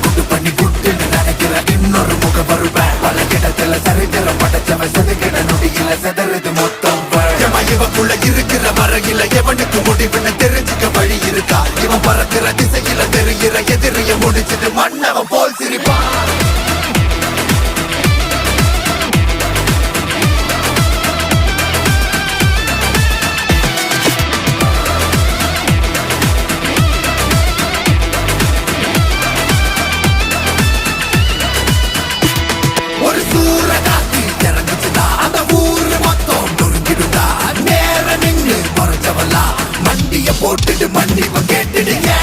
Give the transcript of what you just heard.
good பண்ணி குட்டுன்னு நினைக்கிற இன்னொரு முக வருவேன் பல கிடத்துல சரித்திர படைச்சவன் செதுக்கிட நொடியில செதறது மொத்தம் இவக்குள்ள இருக்கிற வரையில எவனுக்கு முடிவுன்னு தெரிஞ்சுக்க வழி இருக்கா இவன் பறக்கிற திசையில தெரிகிற எதிரிய முடிச்சிட்டு மன்னவன் போல் சிரிப்பான் போட்டுட்டு மன்னிப்பு கேட்டுடுங்க